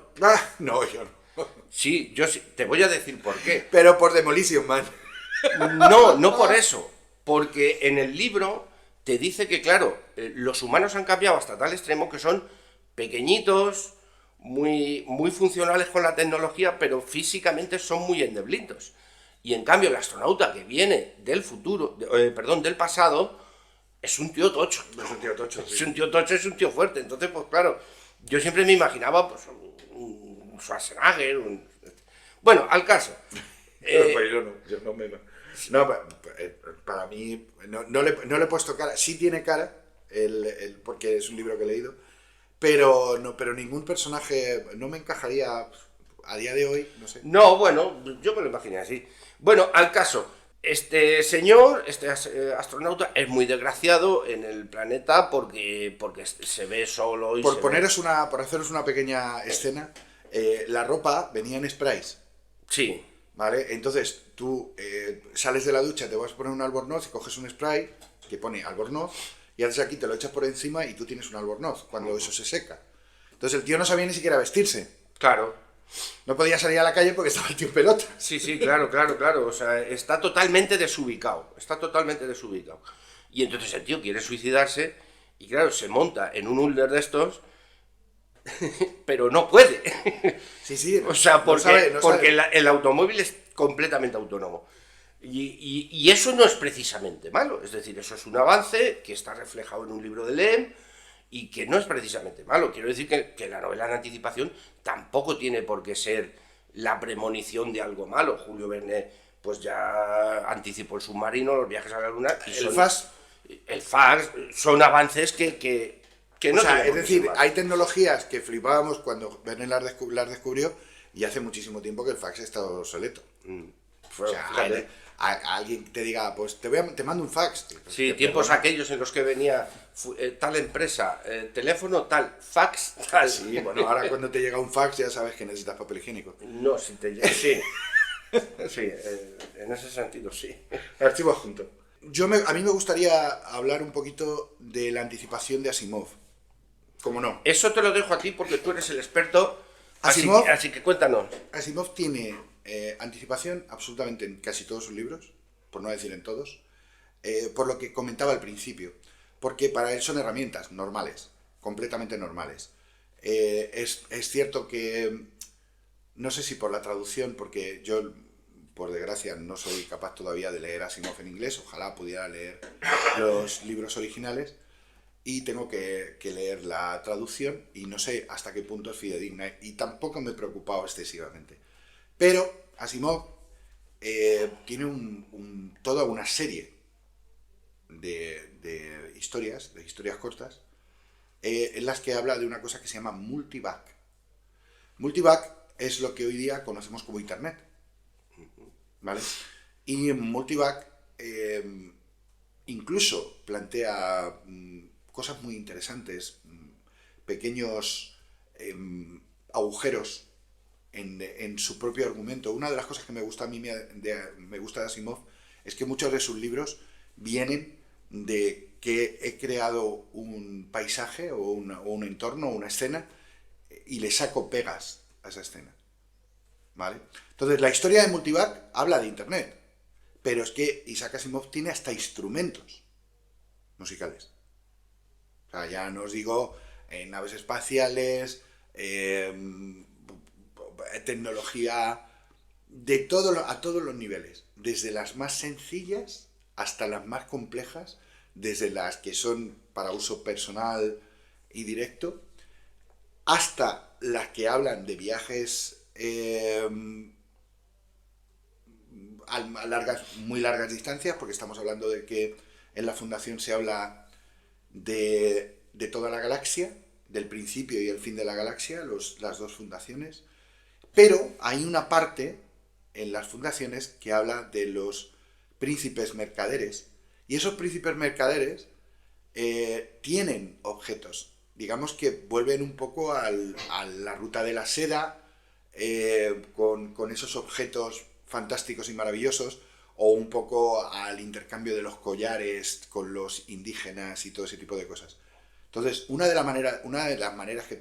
No, yo no. Sí, te voy a decir por qué. Pero por Demolition Man. No por eso, porque en el libro te dice que, claro, los humanos han cambiado hasta tal extremo que son pequeñitos, muy funcionales con la tecnología, pero físicamente son muy endeblitos. Y en cambio el astronauta que viene del futuro, del pasado, es un tío tocho. Es un tío tocho, Es un tío tocho, es un tío fuerte. Entonces, pues claro, yo siempre me imaginaba pues un Schwarzenegger, Bueno, al caso. Pues yo no me... No, para mí no le he puesto cara. Sí tiene cara, porque es un libro que he leído, pero ningún personaje no me encajaría a día de hoy, no sé. No, bueno, yo me lo imaginé así. Bueno, al caso, este señor, astronauta, es muy desgraciado en el planeta porque se ve solo y Por haceros una pequeña escena, la ropa venía en sprays, Sí, ¿vale? Entonces tú sales de la ducha, te vas a poner un albornoz y coges un spray que pone albornoz y haces aquí, te lo echas por encima y tú tienes un albornoz cuando eso se seca. Entonces el tío no sabía ni siquiera vestirse. claro. No podía salir a la calle porque estaba el tío en pelota. Sí, claro. O sea, está totalmente desubicado. Y entonces el tío quiere suicidarse y claro, se monta en un Ulder de estos, pero no puede. Sí. O sea, no sabe. porque el automóvil es completamente autónomo. Y eso no es precisamente malo. Es decir, eso es un avance que está reflejado en un libro de Lehm y que no es precisamente malo. Quiero decir que la novela en anticipación tampoco tiene por qué ser la premonición de algo malo. Julio Verne pues ya anticipó el submarino, los viajes a la luna. Y El FAS. El FAS son avances que no O sea, tienen es por qué decir, ser malos. hay tecnologías que flipábamos cuando Verne las descubrió y hace muchísimo tiempo que el fax está obsoleto. O sea, Fíjate. alguien te diga, pues te mando un fax. Sí, Te tiempos perdona. aquellos en los que venía tal empresa, teléfono tal, fax tal. Sí, bueno, ahora cuando te llega un fax ya sabes que necesitas papel higiénico. No, sí, sí. Sí, en ese sentido sí. Archivo adjunto. A mí me gustaría hablar un poquito de la anticipación de Asimov. ¿Cómo no? Eso te lo dejo a ti porque tú eres el experto. Asimov. Así que cuéntanos. Asimov tiene anticipación absolutamente en casi todos sus libros, por no decir en todos, por lo que comentaba al principio, porque para él son herramientas normales, completamente normales. Es cierto que, no sé si por la traducción, porque yo, por desgracia, no soy capaz todavía de leer Asimov en inglés, ojalá pudiera leer los libros originales, y tengo que leer la traducción y no sé hasta qué punto es fidedigna, y tampoco me he preocupado excesivamente. Pero Asimov tiene toda una serie de historias cortas, en las que habla de una cosa que se llama multivac. Multivac es lo que hoy día conocemos como Internet, ¿vale? Y multivac incluso plantea cosas muy interesantes, pequeños agujeros en su propio argumento. Una de las cosas que me gusta a mí me gusta de Asimov es que muchos de sus libros vienen de que he creado un paisaje o un entorno o una escena y le saco pegas a esa escena, ¿vale? Entonces la historia de Multivac habla de Internet, pero es que Isaac Asimov tiene hasta instrumentos musicales. O sea, ya no os digo naves espaciales, tecnología a todos los niveles, desde las más sencillas hasta las más complejas, desde las que son para uso personal y directo, hasta las que hablan de viajes a muy largas distancias, porque estamos hablando de que en la fundación se habla de toda la galaxia, del principio y el fin de la galaxia, las dos fundaciones, pero hay una parte en las fundaciones que habla de los príncipes mercaderes, y esos príncipes mercaderes tienen objetos, digamos que vuelven un poco a la ruta de la seda, con esos objetos fantásticos y maravillosos, o un poco al intercambio de los collares con los indígenas y todo ese tipo de cosas. Entonces, una de las maneras que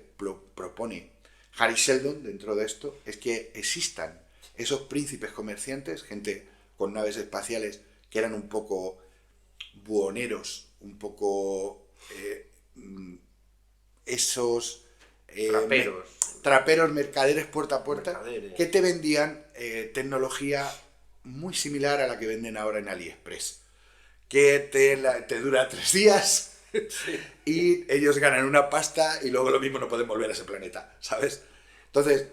propone Hari Seldon dentro de esto es que existan esos príncipes comerciantes, gente con naves espaciales que eran un poco buhoneros, un poco esos traperos, mercaderes puerta a puerta, que te vendían tecnología muy similar a la que venden ahora en AliExpress, que te dura 3 días y ellos ganan una pasta y luego lo mismo no pueden volver a ese planeta, ¿sabes? Entonces,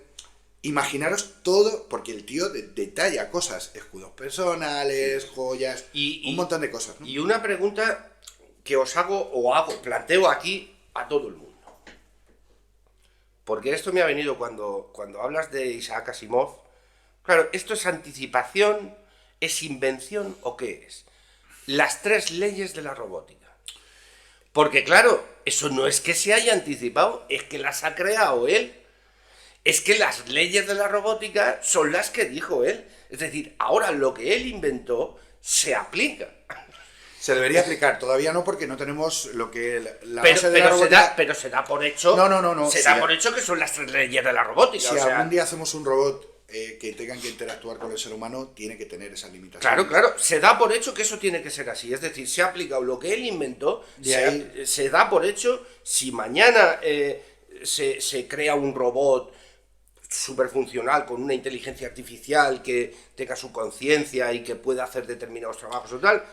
imaginaros todo, porque el tío detalla cosas, escudos personales, joyas, un montón de cosas, ¿no? Y una pregunta que os planteo aquí a todo el mundo. Porque esto me ha venido cuando hablas de Isaac Asimov. Claro, ¿esto es anticipación, es invención o qué es? Las 3 leyes de la robótica. Porque claro, eso no es que se haya anticipado, es que las ha creado él. Es que las leyes de la robótica son las que dijo él. Es decir, ahora lo que él inventó se aplica. Se debería aplicar, todavía no, porque no tenemos lo que la base de la robótica... Pero se da por hecho... No. Se da por hecho que son las 3 leyes de la robótica. Si algún día hacemos un robot que tengan que interactuar con el ser humano, tiene que tener esas limitaciones. Claro, se da por hecho que eso tiene que ser así. Es decir, se ha aplicado lo que él inventó, se da por hecho. Si mañana se crea un robot súper funcional con una inteligencia artificial que tenga su conciencia y que pueda hacer determinados trabajos o tal,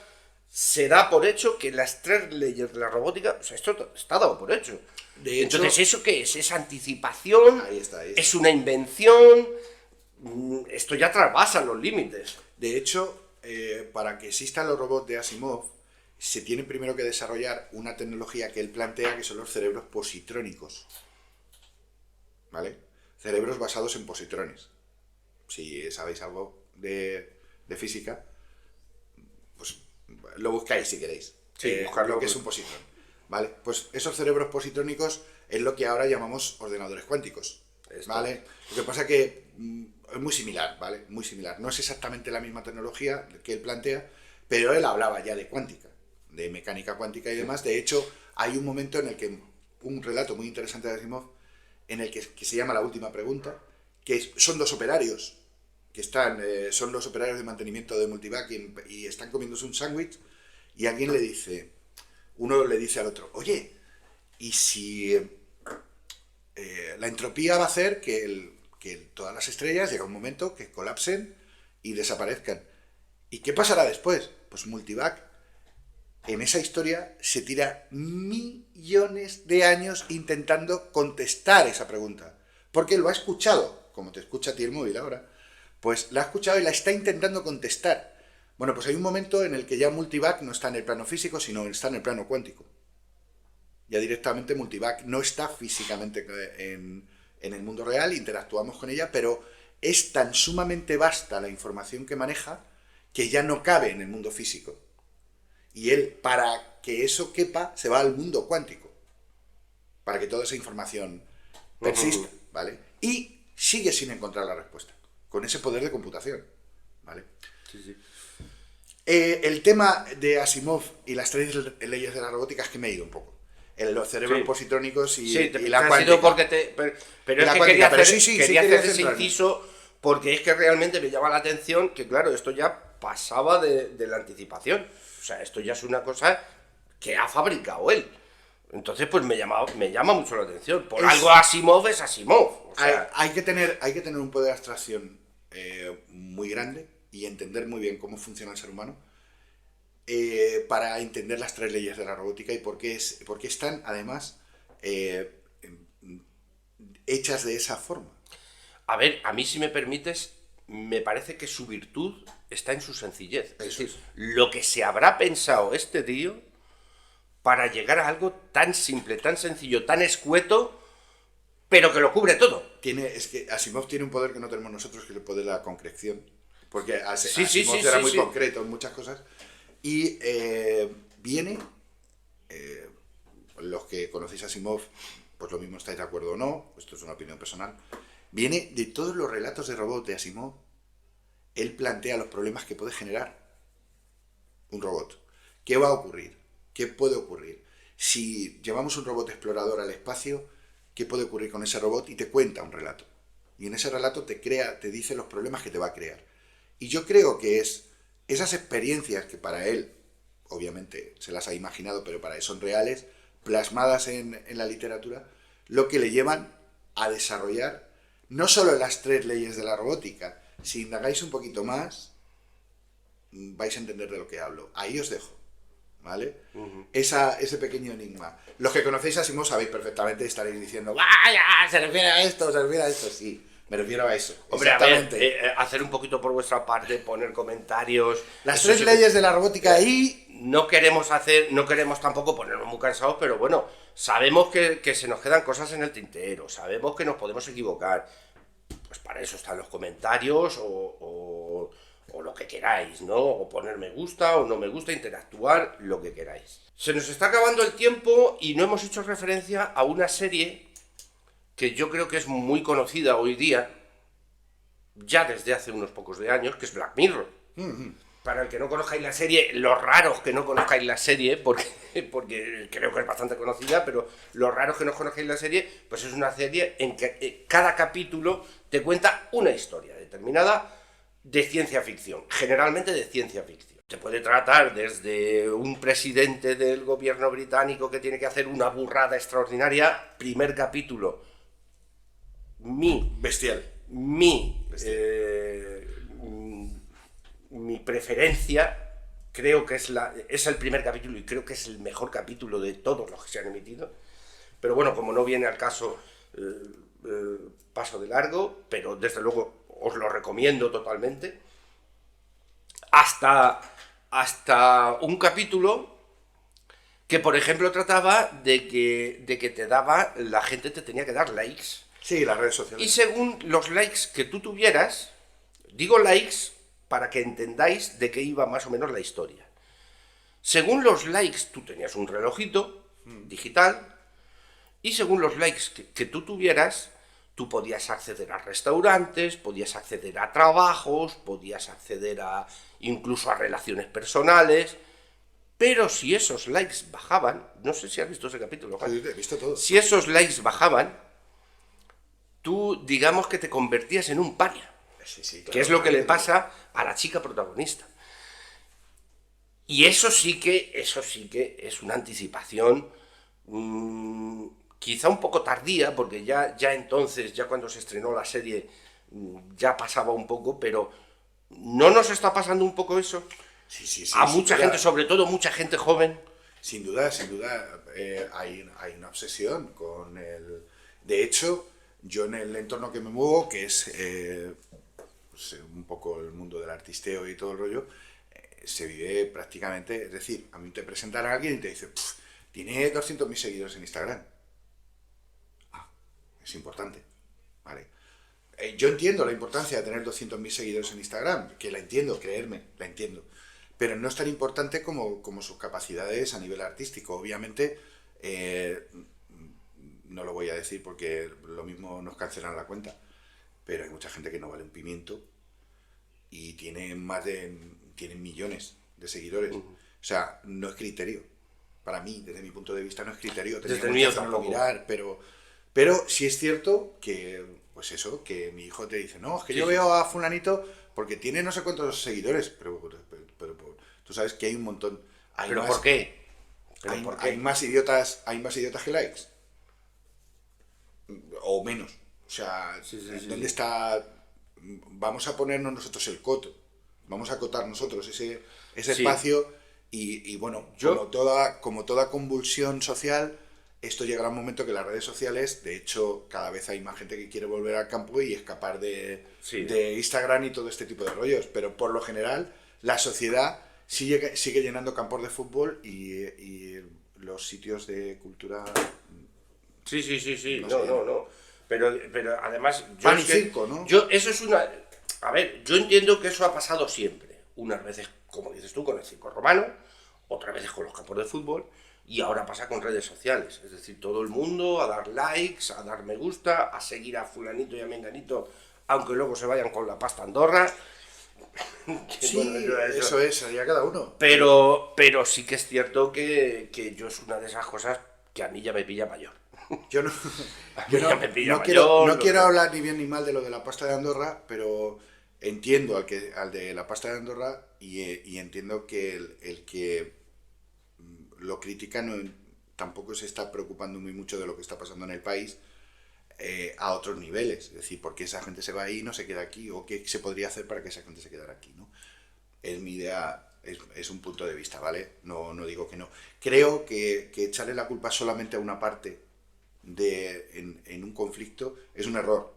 se da por hecho que las 3 leyes de la robótica, o sea, esto está dado por hecho. De hecho, entonces, ¿eso qué es? ¿Es anticipación? Ahí está. ¿Es una invención? Esto ya traspasa los límites. De hecho, para que existan los robots de Asimov, se tiene primero que desarrollar una tecnología que él plantea, que son los cerebros positrónicos. ¿Vale? Cerebros basados en positrones. Si sabéis algo de física, pues lo buscáis si queréis. Sí, lo que es un positrón. ¿Vale? Pues esos cerebros positrónicos es lo que ahora llamamos ordenadores cuánticos. ¿Vale? Lo que pasa que es muy similar, ¿vale? Muy similar. No es exactamente la misma tecnología que él plantea, pero él hablaba ya de cuántica, de mecánica cuántica y demás. De hecho, hay un momento en el que, un relato muy interesante de Asimov, en el que se llama La última pregunta, que son 2 operarios, que son los operarios de mantenimiento de Multivac y están comiéndose un sándwich, y alguien le dice, uno le dice al otro, oye, ¿y si la entropía va a hacer que todas las estrellas llega un momento que colapsen y desaparezcan? ¿Y qué pasará después? Pues Multivac, en esa historia, se tira millones de años intentando contestar esa pregunta. Porque lo ha escuchado, como te escucha a ti el móvil ahora, pues la ha escuchado y la está intentando contestar. Bueno, pues hay un momento en el que ya Multivac no está en el plano físico, sino está en el plano cuántico. Ya directamente Multivac no está físicamente en el mundo real, interactuamos con ella, pero es tan sumamente vasta la información que maneja que ya no cabe en el mundo físico. Y él, para que eso quepa, se va al mundo cuántico, para que toda esa información persista, ¿vale? Y sigue sin encontrar la respuesta, con ese poder de computación, ¿vale? Sí. El tema de Asimov y las 3 leyes de la robótica es que me he ido un poco. Los cerebros positrónicos y la cuántica. Pero es que quería hacer ese inciso, porque es que realmente me llama la atención que, claro, esto ya pasaba de la anticipación. O sea, esto ya es una cosa que ha fabricado él. Entonces, pues me llama mucho la atención. Algo Asimov es Asimov. O sea, hay que tener un poder de abstracción muy grande y entender muy bien cómo funciona el ser humano para entender las 3 leyes de la robótica y por qué están, además, hechas de esa forma. a ver, a mí si me permites, me parece que su virtud está en su sencillez. Es decir, lo que se habrá pensado este tío para llegar a algo tan simple, tan sencillo, tan escueto, pero que lo cubre todo. Es que Asimov tiene un poder que no tenemos nosotros, que es el poder de la concreción. Porque Sí, sí, Asimov sí, era sí, muy sí. concreto en muchas cosas. Y viene, los que conocéis a Asimov, pues lo mismo estáis de acuerdo o no, esto es una opinión personal, viene de todos los relatos de robot de Asimov. Él plantea los problemas que puede generar un robot. ¿Qué va a ocurrir? ¿Qué puede ocurrir? Si llevamos un robot explorador al espacio, ¿qué puede ocurrir con ese robot? Y te cuenta un relato. Y en ese relato te dice los problemas que te va a crear. Y yo creo que es esas experiencias que para él, obviamente se las ha imaginado, pero para él son reales, plasmadas en la literatura, lo que le llevan a desarrollar no solo las 3 leyes de la robótica. Si indagáis un poquito más, vais a entender de lo que hablo. Ahí os dejo, ¿vale? Ese pequeño enigma. Los que conocéis a Asimov sabéis perfectamente, estaréis diciendo, ¡vaya! ¿Se refiere a esto? ¿Se refiere a esto? Sí, me refiero a eso. Hombre, a exactamente. ver, hacer un poquito por vuestra parte, poner comentarios. Las eso 3 sí, leyes de la robótica ahí. no queremos tampoco ponernos muy cansados, pero bueno, sabemos que se nos quedan cosas en el tintero, sabemos que nos podemos equivocar. Pues para eso están los comentarios o lo que queráis, ¿no? O poner me gusta o no me gusta, interactuar, lo que queráis. Se nos está acabando el tiempo y no hemos hecho referencia a una serie que yo creo que es muy conocida hoy día, ya desde hace unos pocos de años, que es Black Mirror. Para el que no conozcáis la serie, los raros que no conozcáis la serie, porque creo que es bastante conocida, pero los raros que no conozcáis la serie, pues es una serie en que cada capítulo te cuenta una historia determinada de ciencia ficción, generalmente de ciencia ficción. Se puede tratar desde un presidente del gobierno británico que tiene que hacer una burrada extraordinaria, primer capítulo, Bestial. Mi preferencia, creo que es el primer capítulo y creo que es el mejor capítulo de todos los que se han emitido. Pero bueno, como no viene al caso, paso de largo, pero desde luego os lo recomiendo totalmente. Hasta un capítulo que, por ejemplo, trataba de que la gente te tenía que dar likes. Sí, las redes sociales. Y según los likes que tú tuvieras, digo likes para que entendáis de qué iba más o menos la historia. Según los likes, tú tenías un relojito digital, y según los likes que tú tuvieras, tú podías acceder a restaurantes, podías acceder a trabajos, podías acceder incluso a relaciones personales. Pero si esos likes bajaban, no sé si has visto ese capítulo, Juan. Sí, he visto todo. Si esos likes bajaban, tú digamos que te convertías en un paria. Sí, claro, que es lo que le pasa a la chica protagonista. Y eso sí que es una anticipación, quizá un poco tardía, porque ya entonces, ya cuando se estrenó la serie, ya pasaba un poco, pero ¿no nos está pasando un poco eso? Sí, A mucha gente, sobre todo mucha gente joven. Sin duda, hay una obsesión con el... De hecho, yo en el entorno que me muevo, que es pues, un poco el mundo del artisteo y todo el rollo, se vive prácticamente... Es decir, a mí te presentan a alguien y te dice, tiene 200.000 seguidores en Instagram. Es importante, ¿vale? Yo entiendo la importancia de tener 200.000 seguidores en Instagram, que la entiendo, creerme, la entiendo. Pero no es tan importante como sus capacidades a nivel artístico. Obviamente, no lo voy a decir porque lo mismo nos cancelan la cuenta, pero hay mucha gente que no vale un pimiento y tienen millones de seguidores. O sea, no es criterio. Para mí, desde mi punto de vista, no es criterio. Desde el mío tampoco. Mirar, pero sí es cierto que, pues eso, que mi hijo te dice, no, es que yo veo a fulanito porque tiene no sé cuántos seguidores, pero tú sabes que hay un montón. ¿Pero por qué? Hay más idiotas que likes. O menos. O sea, Sí, sí, sí, ¿dónde sí. está? Vamos a ponernos nosotros el coto, vamos a acotar nosotros ese Sí. espacio y bueno, Yo- como toda convulsión social, esto llegará un momento que las redes sociales, de hecho, cada vez hay más gente que quiere volver al campo y escapar Sí. de Instagram y todo este tipo de rollos, pero por lo general la sociedad sigue llenando campos de fútbol y los sitios de cultura. Sí, sí, sí, sí, No no, sé. no, no. Pero además, Pan es y que- circo, ¿no? eso es una... A ver, yo entiendo que eso ha pasado siempre. Unas veces, como dices tú, con el circo romano, otras veces con los campos de fútbol, y ahora pasa con redes sociales. Es decir, todo el mundo a dar likes, a dar me gusta, a seguir a fulanito y a menganito, aunque luego se vayan con la pasta Andorra. Que, Sí, bueno, eso es, allá cada uno. Pero sí que es cierto que yo es una de esas cosas que a mí ya me pilla mayor. Yo no, A yo mí no, ya me pilla no mayor, quiero, no lo quiero que- hablar ni bien ni mal de lo de la pasta de Andorra, pero entiendo al de la pasta de Andorra y entiendo que el que lo critica tampoco se está preocupando muy mucho de lo que está pasando en el país a otros niveles. Es decir, ¿por qué esa gente se va ahí y no se queda aquí? ¿O qué se podría hacer para que esa gente se quedara aquí? ¿No? Es mi idea, es un punto de vista, ¿vale? No digo que no. Creo que echarle la culpa solamente a una parte en un conflicto es un error.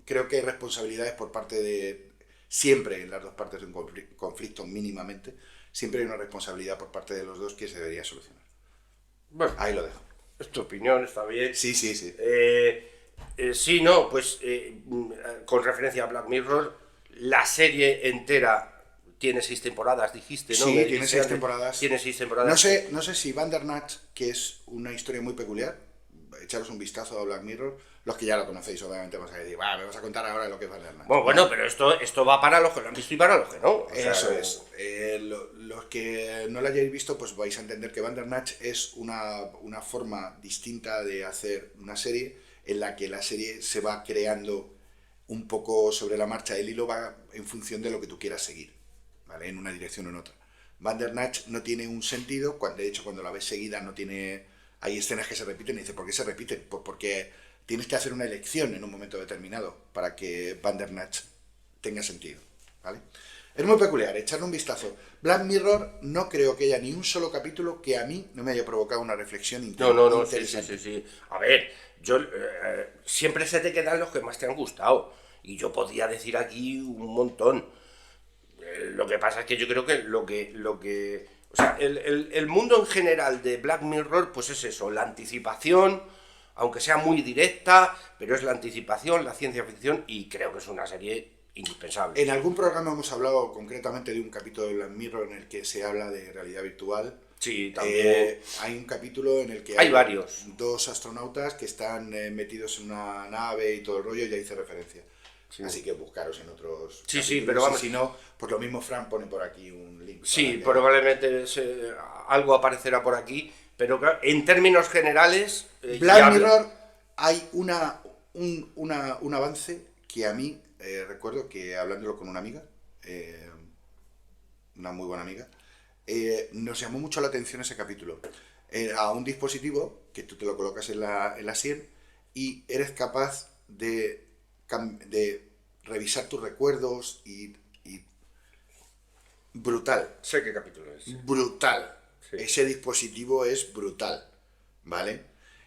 Creo que hay responsabilidades por parte de... Siempre en las dos partes de un conflicto, mínimamente, siempre hay una responsabilidad por parte de los dos que se debería solucionar. Bueno, Ahí lo dejo. es tu opinión, está bien. Sí, sí, sí. Sí, no, pues con referencia a Black Mirror, la serie entera tiene 6 temporadas, dijiste, ¿no? Sí, Me tiene dijiste 6 antes. temporadas. Tiene 6 temporadas. No sé si Bandersnatch, que es una historia muy peculiar, echaros un vistazo a Black Mirror, los que ya lo conocéis, obviamente vas a decir, va, me vas a contar ahora lo que es Bandersnatch. Bueno, pero esto va para los que lo han visto y para los que no. O sea, Eso es. Los que no lo hayáis visto, pues vais a entender que Bandersnatch es una forma distinta de hacer una serie en la que la serie se va creando un poco sobre la marcha. El hilo va en función de lo que tú quieras seguir, ¿vale? En una dirección o en otra. Bandersnatch no tiene un sentido, de hecho cuando la ves seguida no tiene... Hay escenas que se repiten y dices, ¿por qué se repiten? Pues porque tienes que hacer una elección en un momento determinado para que Bandersnatch tenga sentido, ¿vale? Es muy peculiar, echarle un vistazo. Black Mirror no creo que haya ni un solo capítulo que a mí no me haya provocado una reflexión No, sí, interesante. sí. A ver, siempre se te quedan los que más te han gustado. Y yo podría decir aquí un montón. Lo que pasa es que yo creo que o sea, el mundo en general de Black Mirror, pues es eso, la anticipación, aunque sea muy directa, pero es la anticipación, la ciencia ficción, y creo que es una serie indispensable. En algún programa hemos hablado concretamente de un capítulo de Black Mirror en el que se habla de realidad virtual. Sí, también. Hay un capítulo en el que Hay varios. dos astronautas que están metidos en una nave y todo el rollo, y ya hice referencia. Sí. Así que buscaros en otros. Sí, capítulos, pero vamos. y si no, pues lo mismo Fran pone por aquí un link. Sí, para que- probablemente algo aparecerá por aquí, pero claro, en términos generales... Black ya- Mirror, hay un avance que a mí recuerdo que hablándolo con una amiga, una muy buena amiga, nos llamó mucho la atención ese capítulo. A un dispositivo que tú te lo colocas en la sien y eres capaz de revisar tus recuerdos y brutal. Sé qué capítulo es. Brutal. Sí. Ese dispositivo es brutal, ¿vale?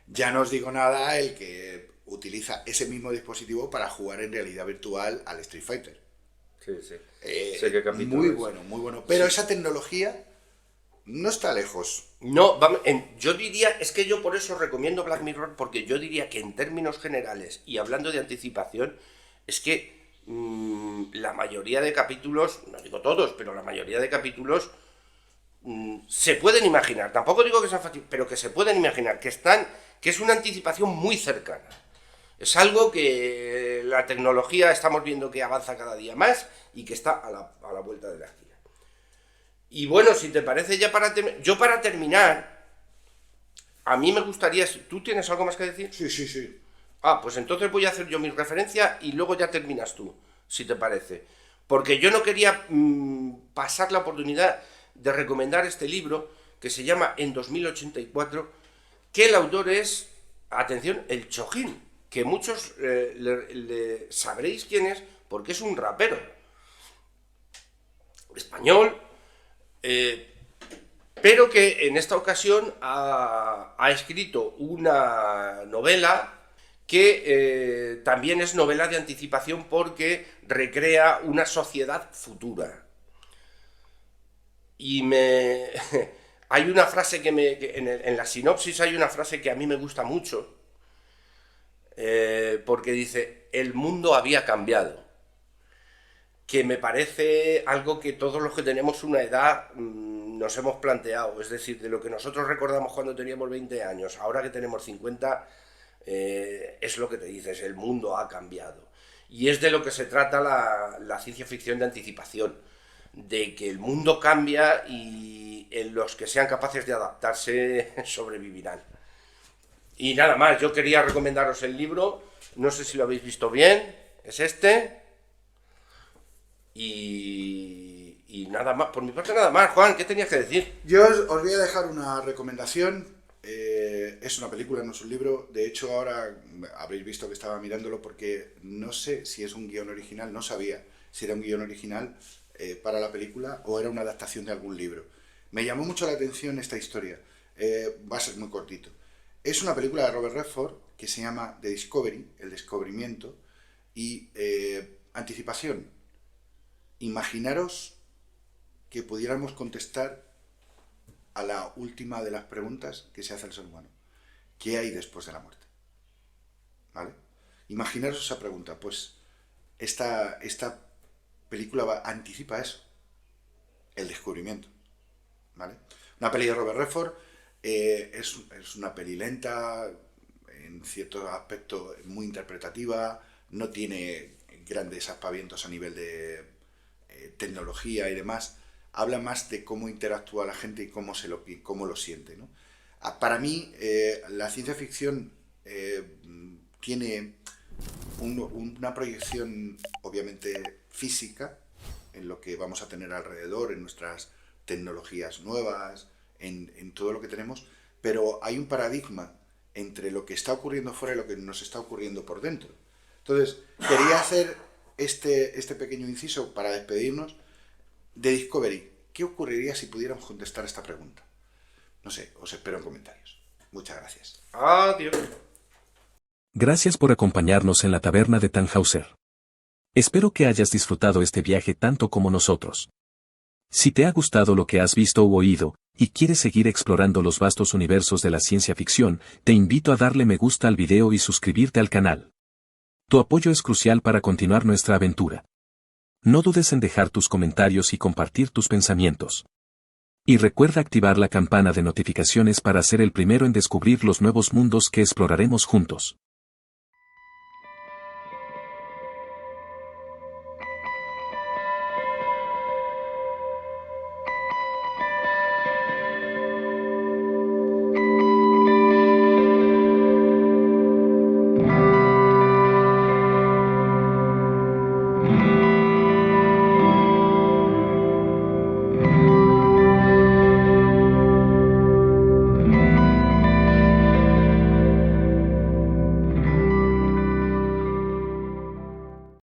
Ya no os digo nada el que utiliza ese mismo dispositivo para jugar en realidad virtual al Street Fighter. Sí. Sé qué capítulo Muy es. bueno, muy bueno. Pero Sí. esa tecnología no está lejos. No, yo diría, es que yo por eso recomiendo Black Mirror, porque yo diría que en términos generales, y hablando de anticipación, es que la mayoría de capítulos, no digo todos, pero la mayoría de capítulos se pueden imaginar, tampoco digo que sea fácil, pero que se pueden imaginar, que es una anticipación muy cercana. Es algo que la tecnología estamos viendo que avanza cada día más y que está a la vuelta de la esquina. Y bueno, si te parece ya para terminar, a mí me gustaría... ¿Tú tienes algo más que decir? Sí. Ah, pues entonces voy a hacer yo mi referencia y luego ya terminas tú, si te parece. Porque yo no quería pasar la oportunidad de recomendar este libro que se llama En 2084, que el autor es, atención, el Chojín, que muchos sabréis quién es, porque es un rapero español, pero que en esta ocasión ha escrito una novela que también es novela de anticipación porque recrea una sociedad futura. Y hay una frase en la sinopsis hay una frase que a mí me gusta mucho, porque dice, el mundo había cambiado, que me parece algo que todos los que tenemos una edad nos hemos planteado, es decir, de lo que nosotros recordamos cuando teníamos 20 años, ahora que tenemos 50, es lo que te dices, el mundo ha cambiado. Y es de lo que se trata la ciencia ficción de anticipación, de que el mundo cambia y en los que sean capaces de adaptarse sobrevivirán. Y nada más, yo quería recomendaros el libro, no sé si lo habéis visto bien, es este. Y nada más, por mi parte nada más. Juan, ¿qué tenías que decir? Yo os voy a dejar una recomendación. Es una película, no es un libro. De hecho, ahora habréis visto que estaba mirándolo porque no sé si es un guión original, no sabía si era un guión original para la película o era una adaptación de algún libro. Me llamó mucho la atención esta historia. Va a ser muy cortito. Es una película de Robert Redford que se llama The Discovery, el descubrimiento, y anticipación. Imaginaros que pudiéramos contestar a la última de las preguntas que se hace el ser humano. ¿Qué hay después de la muerte? ¿Vale? Imaginaros esa pregunta. Pues esta película anticipa eso. El descubrimiento. ¿Vale? Una peli de Robert Redford es una peli lenta, en cierto aspecto muy interpretativa, no tiene grandes aspavientos a nivel de tecnología y demás, habla más de cómo interactúa la gente y cómo lo siente, ¿no? Para mí, la ciencia ficción tiene una proyección obviamente física en lo que vamos a tener alrededor, en nuestras tecnologías nuevas, en todo lo que tenemos, pero hay un paradigma entre lo que está ocurriendo fuera y lo que nos está ocurriendo por dentro. Entonces, quería hacer este pequeño inciso para despedirnos de Discovery. ¿Qué ocurriría si pudiéramos contestar esta pregunta? No sé, os espero en comentarios. Muchas gracias. Adiós. Gracias por acompañarnos en la taberna de Tannhauser. Espero que hayas disfrutado este viaje tanto como nosotros. Si te ha gustado lo que has visto u oído, y quieres seguir explorando los vastos universos de la ciencia ficción, te invito a darle me gusta al video y suscribirte al canal. Tu apoyo es crucial para continuar nuestra aventura. No dudes en dejar tus comentarios y compartir tus pensamientos. Y recuerda activar la campana de notificaciones para ser el primero en descubrir los nuevos mundos que exploraremos juntos.